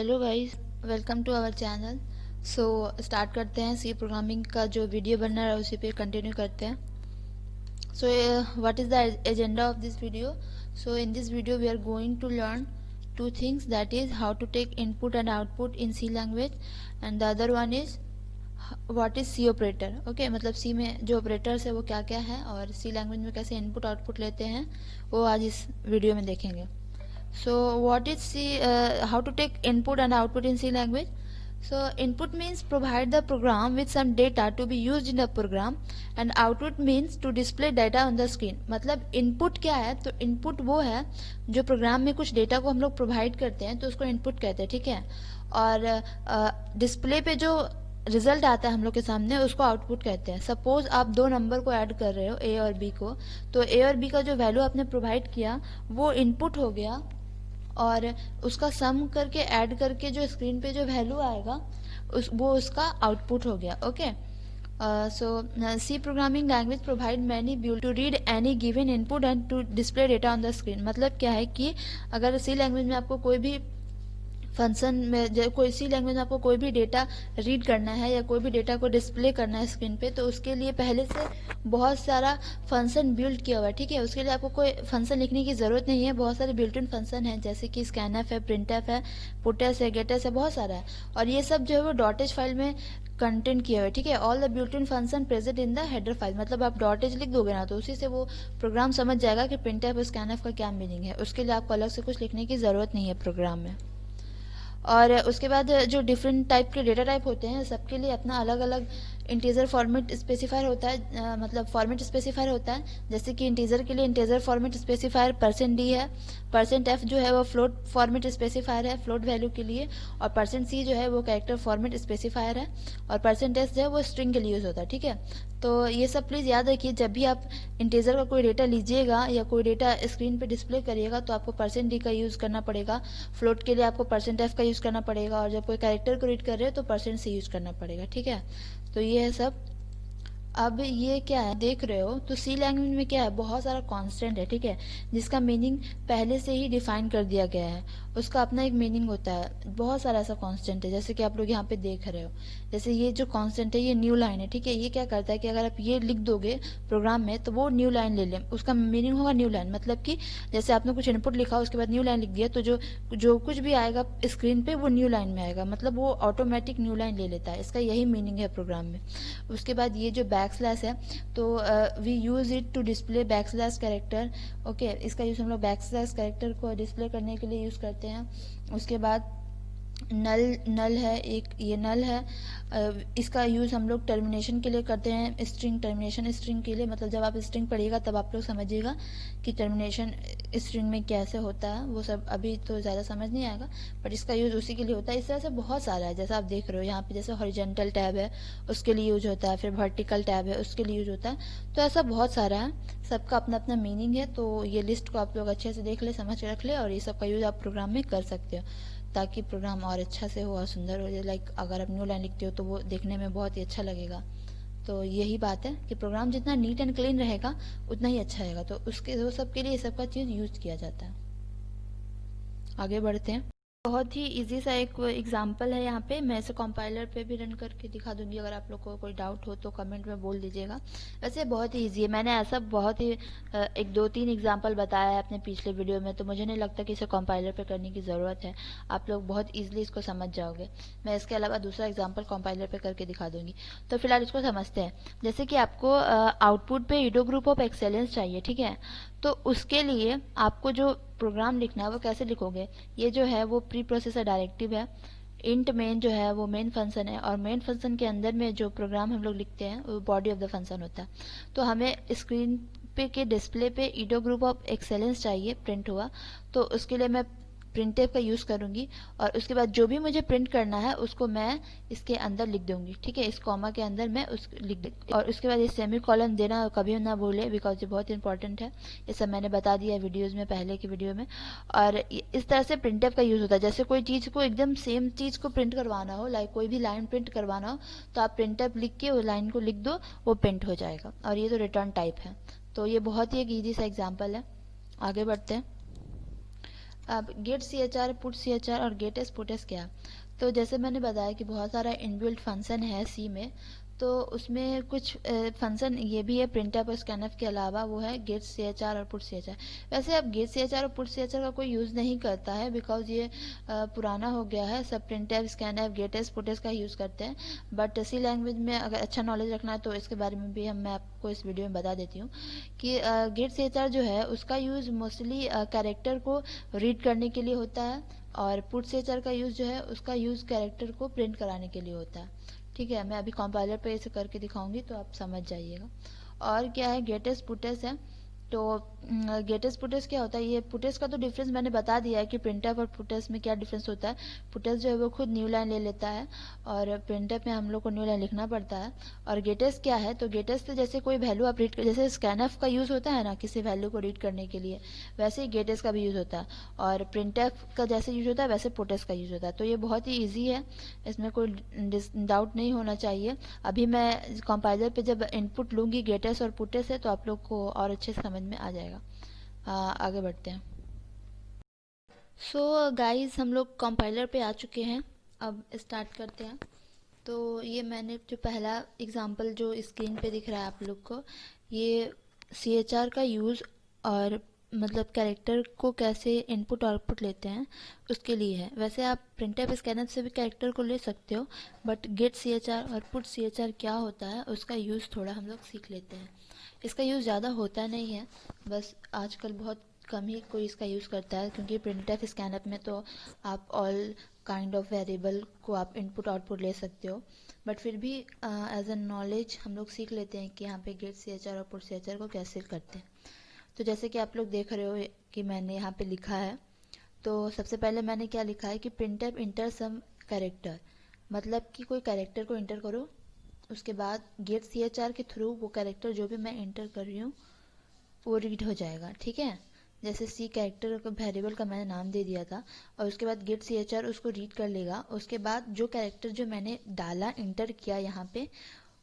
Hello guys, welcome to our channel. So start करते हैं। सी programming का जो वीडियो बन रहा है उसी पे कंटिन्यू करते हैं। So what is the agenda of this video? So in this video we are going to learn two things, that is how to take input and output in C language, and the other one is what is C operator. Okay, मतलब C में जो operators है वो क्या क्या है और C language में कैसे इनपुट आउटपुट लेते हैं वो आज इस वीडियो में देखेंगे. So what is C? How to take input and output in C language? So input means provide the program with some data to be used in the program, and output means to display data on the screen. मतलब input क्या है? तो input वो है जो programme में कुछ data को हम लोग प्रोवाइड करते हैं तो उसको इनपुट कहते हैं, ठीक है. और डिस्प्ले पे जो रिजल्ट आता है हम लोग के सामने उसको आउटपुट कहते हैं. सपोज आप दो नंबर को ऐड कर रहे हो ए और बी को, तो ए और बी का जो वैल्यू आपने प्रोवाइड किया वो इनपुट हो गया और उसका सम करके ऐड करके जो स्क्रीन पे जो वैल्यू आएगा वो उसका आउटपुट हो गया. Okay, so C programming language provide many to read any given input and to display data on the screen. मतलब क्या है कि अगर सी लैंग्वेज में आपको कोई भी फंक्शन में कोई सी लैंग्वेज में आपको कोई भी डेटा रीड करना है या कोई भी डेटा को डिस्प्ले करना है स्क्रीन पे, तो उसके लिए पहले से बहुत सारा फंक्शन बिल्ड किया हुआ है, ठीक है. उसके लिए आपको कोई फंक्शन लिखने की ज़रूरत नहीं है. बहुत सारे बिल्ट इन फंक्शन हैं जैसे कि स्कैनफ है, प्रिंटफ है, पुटस है, गेटस है, बहुत सारा है. और ये सब जो है वो डॉटेज फाइल में कंटेंट किया हुआ है, ठीक है. All the built in function present in the header file. मतलब आप डॉटेज लिख दोगे ना तो उसी से वो प्रोग्राम समझ जाएगा कि प्रिंटफ और स्कैनफ का क्या मीनिंग है. उसके लिए आपको अलग से कुछ लिखने की ज़रूरत नहीं है प्रोग्राम में. और उसके बाद जो डिफरेंट टाइप के डेटा टाइप होते हैं सबके लिए अपना अलग अलग इंटीजर फॉर्मेट स्पेसिफायर होता है. मतलब फॉर्मेट स्पेसिफायर होता है. जैसे कि इंटीजर के लिए इंटीजर फॉर्मेट स्पेसिफायर %d है. %f जो है वो फ्लोट फॉर्मेट स्पेसिफायर है फ्लोट वैल्यू के लिए. और %c जो है वो कैरेक्टर फॉर्मेट स्पेसिफायर है. और %s जो है वो स्ट्रिंग के लिए यूज़ होता है, ठीक है. तो ये सब प्लीज़ याद रखिए. जब भी आप इंटीजर का कोई डेटा लीजिएगा या कोई डेटा स्क्रीन पे डिस्प्ले करिएगा तो आपको %d का यूज़ करना पड़ेगा. फ्लोट के लिए आपको %f का यूज़ करना पड़ेगा. और जब कोई कैरेक्टर को रीड कर रहे हो तो %c यूज़ करना पड़ेगा, ठीक है. तो ये है सब. अब ये क्या है देख रहे हो, तो सी लैंग्वेज में क्या है, बहुत सारा कांस्टेंट है, ठीक है, जिसका मीनिंग पहले से ही डिफाइन कर दिया गया है. उसका अपना एक मीनिंग होता है. बहुत सारा ऐसा कांस्टेंट है जैसे कि आप लोग यहाँ पे देख रहे हो. जैसे ये जो कांस्टेंट है ये न्यू लाइन है, ठीक है. ये क्या करता है कि अगर आप ये लिख दोगे प्रोग्राम में तो वो न्यू लाइन ले लें. उसका मीनिंग होगा न्यू लाइन. मतलब कि जैसे आपने कुछ इनपुट लिखा उसके बाद न्यू लाइन लिख दिया तो जो जो कुछ भी आएगा स्क्रीन पे वो न्यू लाइन में आएगा. मतलब वो ऑटोमेटिक न्यू लाइन ले लेता है. इसका यही मीनिंग है प्रोग्राम में. उसके बाद ये जो बैकस्लैश है तो we use it to display backslash character. Okay, इसका यूज़ हम लोग बैकस्लैश कैरेक्टर को डिस्प्ले करने के लिए यूज़ करते हैं. उसके बाद नल है एक, ये नल है. इसका यूज़ हम लोग टर्मिनेशन के लिए करते हैं. स्ट्रिंग टर्मिनेशन स्ट्रिंग के लिए, मतलब जब आप स्ट्रिंग पढ़िएगा तब आप लोग समझिएगा कि टर्मिनेशन स्ट्रिंग में कैसे होता है. वो सब अभी तो ज़्यादा समझ नहीं आएगा बट इसका यूज़ उसी के लिए होता है. इस तरह से बहुत सारा है जैसा आप देख रहे हो यहाँ पे. जैसे हॉरिजॉन्टल टैब है उसके लिए यूज होता है, फिर वर्टिकल टैब है उसके लिए यूज होता है. तो ऐसा बहुत सारा है, सबका अपना अपना मीनिंग है. तो ये लिस्ट को आप लोग अच्छे से देख ले, समझ के रख ले और ये सब का यूज़ आप प्रोग्राम में कर सकते हो ताकि प्रोग्राम और अच्छा से हो और सुंदर हो जाए. लाइक अगर आप न्यू लाइन लिखते हो तो वो देखने में बहुत ही अच्छा लगेगा. तो यही बात है कि प्रोग्राम जितना नीट एंड क्लीन रहेगा उतना ही अच्छा रहेगा. तो उसके वो सब के लिए सबका चीज़ यूज किया जाता है. आगे बढ़ते हैं. बहुत ही इजी सा एक एग्जांपल है यहाँ पे. मैं इसे कंपाइलर पे भी रन करके दिखा दूंगी. अगर आप लोग को कोई डाउट हो तो कमेंट में बोल दीजिएगा. वैसे बहुत ही इजी है. मैंने ऐसा बहुत ही एक दो तीन एग्जांपल बताया है अपने पिछले वीडियो में, तो मुझे नहीं लगता कि इसे कंपाइलर पे करने की ज़रूरत है. आप लोग बहुत ईजिली इसको समझ जाओगे. मैं इसके अलावा दूसरा एग्जाम्पल कंपाइलर पे करके दिखा दूंगी. तो फिलहाल इसको समझते हैं. जैसे कि आपको आउटपुट पे ईडो ग्रुप ऑफ एक्सेलेंस चाहिए, ठीक है. तो उसके लिए आपको जो प्रोग्राम लिखना है वो कैसे लिखोगे. ये जो है वो प्री प्रोसेसर डायरेक्टिव है. इंट मेन जो है वो मेन फंक्शन है और मेन फंक्शन के अंदर में जो प्रोग्राम हम लोग लिखते हैं वो बॉडी ऑफ द फंक्शन होता है. तो हमें स्क्रीन पे के डिस्प्ले पे ईडो ग्रुप ऑफ एक्सेलेंस चाहिए प्रिंट हुआ. तो उसके लिए मैं प्रिंटफ का यूज़ करूँगी और उसके बाद जो भी मुझे प्रिंट करना है उसको मैं इसके अंदर लिख दूँगी, ठीक है. इस कॉमा के अंदर मैं उस लिख दूँगी. और उसके बाद ये सेमी कॉलन देना कभी ना भूले बिकॉज ये बहुत इंपॉर्टेंट है. ये सब मैंने बता दिया है वीडियोज़ में, पहले की वीडियो में. और इस तरह से प्रिंटफ का यूज़ होता है. जैसे कोई चीज़ को एकदम सेम चीज़ को प्रिंट करवाना हो, लाइक कोई भी लाइन प्रिंट करवाना हो तो आप प्रिंटफ लिख के उस लाइन को लिख दो, वो प्रिंट हो जाएगा. और ये तो रिटर्न टाइप है. तो ये बहुत ही एक ईजी सा एग्जाम्पल है. आगे बढ़ते हैं. अब get C H R, put C H R और गेट एस पुट एस क्या? तो जैसे मैंने बताया कि बहुत सारा इनबिल्ट फंक्शन है सी में, तो उसमें कुछ फंक्शन ये भी है प्रिंटफ और स्कैनफ के अलावा, वो है गेट सी एच आर और पुट सी एच आर। वैसे अब गेट सी एच आर और पुट सी एच आर का कोई यूज़ नहीं करता है, बिकॉज ये पुराना हो गया है। सब printf, scanf, get S, put S का यूज़ करते हैं। बट सी लैंग्वेज में अगर अच्छा नॉलेज रखना है तो इसके बारे में भी मैं आपको इस वीडियो में बता देती हूँ कि गेट सी एच आर जो है उसका यूज़ मोस्टली कैरेक्टर को रीड करने के लिए होता है, और पुट सी एच आर का यूज़ जो है उसका यूज़ कैरेक्टर को प्रिंट कराने के लिए होता है। ठीक है, मैं अभी कंपाइलर पे इसे करके दिखाऊंगी तो आप समझ जाइएगा। और क्या है, गेटेस पुटेस है। तो गेटेस पुटेस क्या होता है? ये पुटेस का तो डिफरेंस मैंने बता दिया है कि प्रिंटफ और पुटेस में क्या डिफरेंस होता है। पुटेस जो है वो खुद न्यू लाइन ले लेता है, और प्रिंटफ में हम लोग को न्यू लाइन लिखना पड़ता है। और गेटेस क्या है? तो गेटेस तो जैसे कोई वैल्यू आप रीड, जैसे स्कैनफ का यूज़ होता है ना किसी वैल्यू को रीड करने के लिए, वैसे ही गेटेस का भी यूज़ होता है। और प्रिंटफ का जैसे यूज़ होता है वैसे पुटेस का यूज़ होता है। तो ये बहुत ही ईजी है, इसमें कोई डाउट नहीं होना चाहिए। अभी मैं कंपाइलर पे जब इनपुट लूँगी गेटेस और पुटेस है तो आप लोग को और अच्छे से समझ में आ जाएगा। आगे बढ़ते हैं। सो गाइस, हम लोग कंपाइलर पे आ चुके हैं, अब स्टार्ट करते हैं। तो ये मैंने जो पहला एग्जांपल जो स्क्रीन पे दिख रहा है आप लोग को, ये सी एच आर का यूज़ और मतलब कैरेक्टर को कैसे इनपुट आउटपुट लेते हैं उसके लिए है। वैसे आप प्रिंटफ स्कैनर से भी कैरेक्टर को ले सकते हो, but get C H R और पुट सी एच आर क्या होता है उसका यूज़ थोड़ा हम लोग सीख लेते हैं। इसका यूज़ ज़्यादा होता नहीं है, बस आजकल बहुत कम ही कोई इसका यूज़ करता है, क्योंकि प्रिंटफ स्कैनर में तो आप ऑल काइंड ऑफ वेरिएबल को आप इनपुट आउटपुट ले सकते हो। बट फिर भी एज अ नॉलेज हम लोग सीख लेते हैं कि यहाँ पे गेट सी एच आर और पुट सी एच आर को कैसे करते हैं। तो जैसे कि आप लोग देख रहे हो कि मैंने यहाँ पे लिखा है, तो सबसे पहले मैंने क्या लिखा है कि प्रिंटफ इंटर सम कैरेक्टर, मतलब कि कोई कैरेक्टर को इंटर करो, उसके बाद गेट सी एच आर के थ्रू वो कैरेक्टर जो भी मैं इंटर कर रही हूँ वो रीड हो जाएगा। ठीक है, जैसे सी कैरेक्टर का वेरिएबल का मैंने नाम दे दिया था, और उसके बाद गेट सी एच आर उसको रीड कर लेगा। उसके बाद जो कैरेक्टर जो मैंने डाला, इंटर किया यहाँ पे,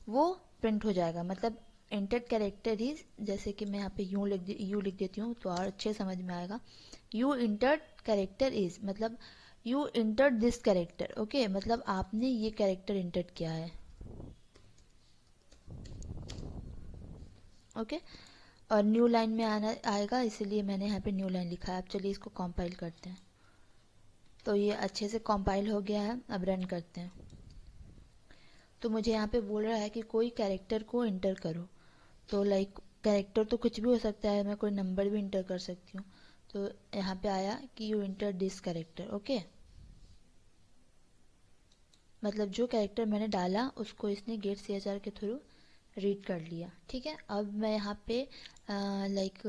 वो प्रिंट हो जाएगा। मतलब इंटर्ड कैरेक्टर इज, जैसे कि मैं यहाँ पे यू लिख देती हूँ तो और अच्छे समझ में आएगा। यू इंटर्ड कैरेक्टर इज मतलब you entered this character, okay, मतलब आपने ये कैरेक्टर इंटर्ड किया है। ओके, और न्यू लाइन में आना आएगा, इसीलिए मैंने यहाँ पे न्यू लाइन लिखा है। अब चलिए इसको कंपाइल करते हैं। तो ये अच्छे से कंपाइल हो गया है, अब रन करते हैं। तो मुझे यहाँ पे बोल रहा है कि कोई कैरेक्टर को इंटर करो। तो लाइक कैरेक्टर तो कुछ भी हो सकता है, मैं कोई नंबर भी इंटर कर सकती हूँ। तो यहाँ पे आया कि you inter this character, okay, मतलब जो कैरेक्टर मैंने डाला उसको इसने गेट सी एच आर के थ्रू रीड कर लिया। ठीक है, अब मैं यहाँ पे लाइक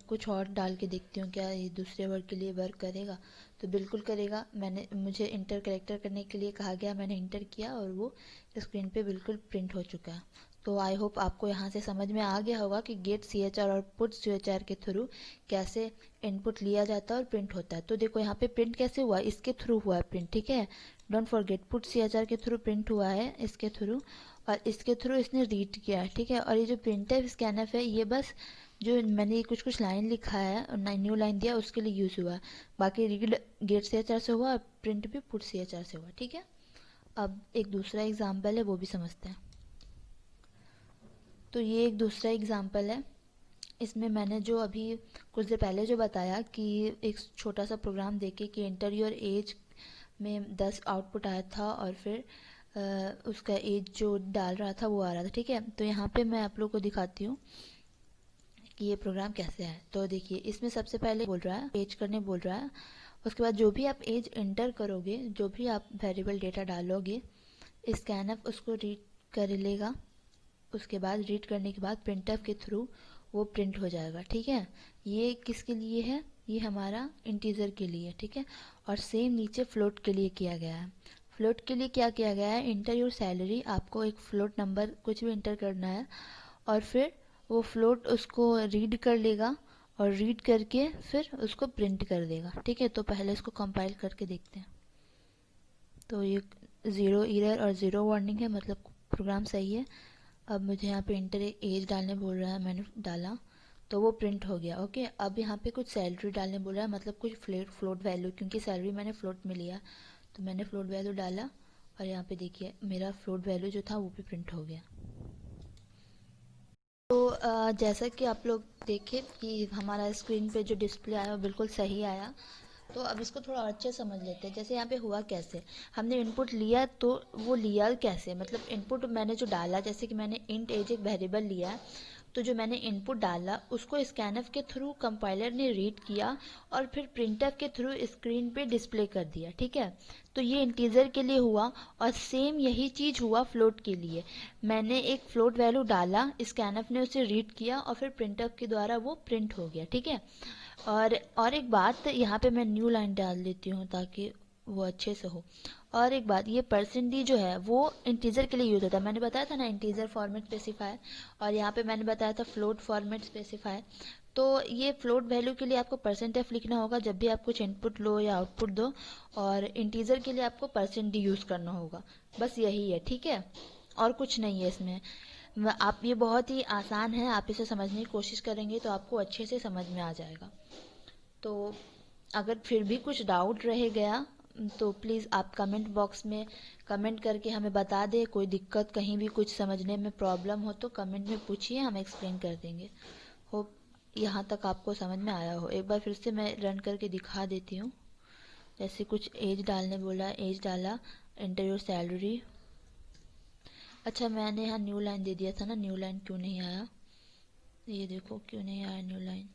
कुछ और डाल के देखती हूँ क्या ये दूसरे वर्ड के लिए वर्क करेगा। तो बिल्कुल करेगा। मुझे इंटर कैरेक्टर करने के लिए कहा गया, मैंने इंटर किया और वो स्क्रीन पे बिल्कुल प्रिंट हो चुका है। तो आई होप आपको यहाँ से समझ में आ गया होगा कि गेट सी एच आर और पुट सी एच आर के थ्रू कैसे इनपुट लिया जाता है और प्रिंट होता है। तो देखो यहाँ पे प्रिंट कैसे हुआ, इसके थ्रू हुआ है प्रिंट। ठीक है, don't forget, put C H R के थ्रू प्रिंट हुआ है, इसके थ्रू, और इसके थ्रू इसने रीड किया है। ठीक है, और ये जो प्रिंटफ स्कैनफ है ये बस जो मैंने कुछ कुछ लाइन लिखा है और न्यू लाइन दिया उसके लिए यूज़ हुआ है। बाकी read get C H R से हुआ और प्रिंट भी पुट सी एच आर से हुआ। ठीक है, अब एक दूसरा एग्जाम्पल है वो भी समझते हैं। तो ये एक दूसरा एग्जाम्पल है, इसमें मैंने जो अभी कुछ देर पहले जो बताया कि एक छोटा सा प्रोग्राम देके कि इंटर योर एज में 10 आउटपुट आया था, और फिर उसका एज जो डाल रहा था वो आ रहा था। ठीक है, तो यहाँ पे मैं आप लोग को दिखाती हूँ कि ये प्रोग्राम कैसे है। तो देखिए, इसमें सबसे पहले बोल रहा है एज करने बोल रहा है। उसके बाद जो भी आप एज इंटर करोगे, जो भी आप वेरिएबल डेटा डालोगे, स्कैनफ उसको रीड कर लेगा। उसके बाद रीड करने के बाद प्रिंटफ के थ्रू वो प्रिंट हो जाएगा। ठीक है, ये किसके लिए है? ये हमारा इंटीजर के लिए। ठीक है, और सेम नीचे फ्लोट के लिए किया गया है। फ्लोट के लिए क्या किया गया है? इंटर योर सैलरी, आपको एक फ्लोट नंबर कुछ भी इंटर करना है, और फिर वो फ्लोट उसको रीड कर लेगा, और रीड करके फिर उसको प्रिंट कर देगा। ठीक है, तो पहले इसको कंपाइल करके देखते हैं। तो ये 0 एरर और 0 वार्निंग है, मतलब प्रोग्राम सही है। अब मुझे यहाँ पे इंटर एज डालने बोल रहा है, मैंने डाला। तो वो प्रिंट हो गया। ओके, अब यहाँ पे कुछ सैलरी डालने बोल रहा है, मतलब कुछ फ्लोट वैल्यू, क्योंकि सैलरी मैंने फ्लोट में लिया तो मैंने फ्लोट वैल्यू डाला और यहाँ पे देखिए मेरा फ्लोट वैल्यू जो था वो भी प्रिंट हो गया। तो जैसा कि आप लोग देखें कि हमारा स्क्रीन पे जो डिस्प्ले आया वो बिल्कुल सही आया। तो अब इसको थोड़ा और अच्छे समझ लेते हैं। जैसे यहाँ पे हुआ कैसे, हमने इनपुट लिया तो वो लिया कैसे, मतलब इनपुट मैंने जो डाला, जैसे कि मैंने इंट एज एक वेरिएबल लिया, तो जो मैंने इनपुट डाला उसको स्कैनफ के थ्रू कंपाइलर ने रीड किया और फिर प्रिंटफ के थ्रू स्क्रीन पे डिस्प्ले कर दिया। ठीक है, तो ये इंटीजर के लिए हुआ और सेम यही चीज़ हुआ फ्लोट के लिए। मैंने एक फ्लोट वैल्यू डाला, स्कैनफ ने उसे रीड किया और फिर प्रिंटफ के द्वारा वो प्रिंट हो गया। ठीक है, और एक बात यहाँ पे मैं न्यू लाइन डाल देती हूँ ताकि वो अच्छे से हो। और एक बात, ये %d जो है वो इंटीजर के लिए यूज़ होता है, मैंने बताया था ना इंटीजर फॉर्मेट स्पेसिफायर, और यहाँ पे मैंने बताया था फ्लोट फॉर्मेट स्पेसिफायर। तो ये फ्लोट वैल्यू के लिए आपको %f लिखना होगा जब भी आप कुछ इनपुट लो या आउटपुट दो, और इंटीजर के लिए आपको %d यूज़ करना होगा। बस यही है, ठीक है, और कुछ नहीं है इसमें। आप, ये बहुत ही आसान है, आप इसे समझने की कोशिश करेंगे तो आपको अच्छे से समझ में आ जाएगा। तो अगर फिर भी कुछ डाउट रह गया तो प्लीज़ आप कमेंट बॉक्स में कमेंट करके हमें बता दें। कोई दिक्कत, कहीं भी कुछ समझने में प्रॉब्लम हो तो कमेंट में पूछिए, हम एक्सप्लेन कर देंगे। होप यहाँ तक आपको समझ में आया हो। एक बार फिर से मैं रन करके दिखा देती हूँ। जैसे कुछ एज डालने बोला, एज डाला, एंटर योर सैलरी। अच्छा, मैंने यहाँ न्यू लाइन दे दिया था ना, न्यू लाइन क्यों नहीं आया, ये देखो क्यों नहीं आया न्यू लाइन।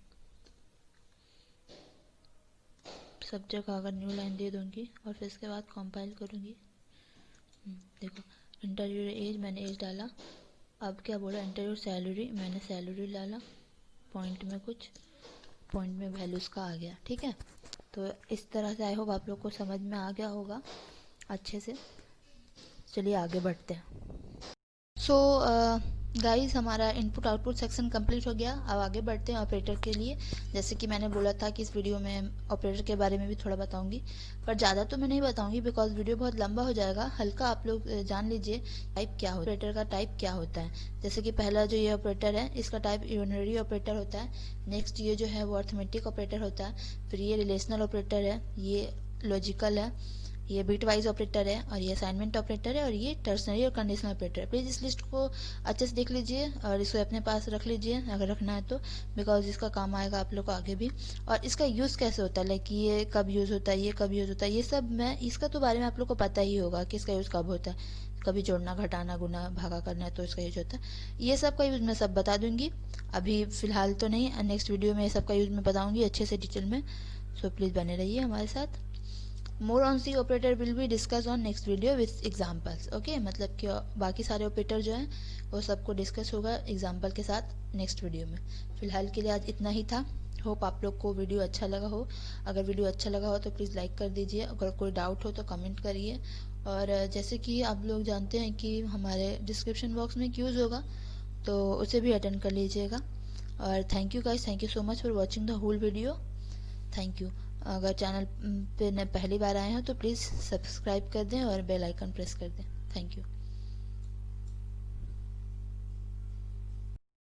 सब जगह अगर न्यू लाइन दे दूंगी और फिर इसके बाद कंपाइल करूंगी, देखो एंटर योर एज, मैंने एज डाला। अब क्या बोला, एंटर योर सैलरी, मैंने सैलरी डाला, पॉइंट में कुछ, पॉइंट में वैल्यूज़ का आ गया। ठीक है, तो इस तरह से आई होप आप लोग को समझ में आ गया होगा अच्छे से। चलिए आगे बढ़ते हैं। सो गाइस, हमारा इनपुट आउटपुट सेक्शन कंप्लीट हो गया। अब आगे बढ़ते हैं ऑपरेटर के लिए। जैसे कि मैंने बोला था कि इस वीडियो में ऑपरेटर के बारे में भी थोड़ा बताऊंगी, पर ज़्यादा तो मैं नहीं बताऊंगी बिकॉज वीडियो बहुत लंबा हो जाएगा। हल्का आप लोग जान लीजिए टाइप क्या होता है, ऑपरेटर का टाइप क्या होता है। जैसे कि पहला जो ये ऑपरेटर है इसका टाइप यूनरी ऑपरेटर होता है। नेक्स्ट ये जो है वो अर्थमेटिक ऑपरेटर होता है। फिर ये रिलेशनल ऑपरेटर है, ये लॉजिकल है, ये बिट वाइज ऑपरेटर है, और ये असाइनमेंट ऑपरेटर है, और ये टर्सनरी और कंडीशनल ऑपरेटर है। प्लीज़ इस लिस्ट को अच्छे से देख लीजिए और इसको अपने पास रख लीजिए अगर रखना है तो, बिकॉज इसका काम आएगा आप लोग को आगे भी। और इसका यूज़ कैसे होता है, लाइक ये कब यूज़ होता है, ये कब यूज़ होता है, ये सब मैं इसका तो बारे में आप लोग को पता ही होगा कि इसका यूज़ कब होता है। कभी जोड़ना, घटाना, गुना, भागा करना है तो इसका यूज होता है। ये सब का यूज़ मैं सब बता दूंगी, अभी फ़िलहाल तो नहीं, नेक्स्ट वीडियो में ये सब का यूज़ मैं बताऊंगी अच्छे से डिटेल में। सो प्लीज़ बने रहिए हमारे साथ। More on C operator will be discuss on next video with examples. Okay, मतलब कि बाकी सारे ऑपरेटर जो हैं वो सबको डिस्कस होगा एग्जाम्पल के साथ नेक्स्ट वीडियो में। फिलहाल के लिए आज इतना ही था। होप आप लोग को वीडियो अच्छा लगा हो। अगर वीडियो अच्छा लगा हो तो प्लीज़ लाइक कर दीजिए, अगर कोई डाउट हो तो कमेंट करिए। और जैसे कि आप लोग जानते हैं कि हमारे डिस्क्रिप्शन बॉक्स में क्यूज़ होगा तो उसे भी अटेंड कर लीजिएगा। और thank you guys, thank you so much for watching the whole video. Thank you. अगर चैनल पे पहली बार आए हो तो प्लीज़ सब्सक्राइब कर दें और बेल आइकन प्रेस कर दें। Thank you.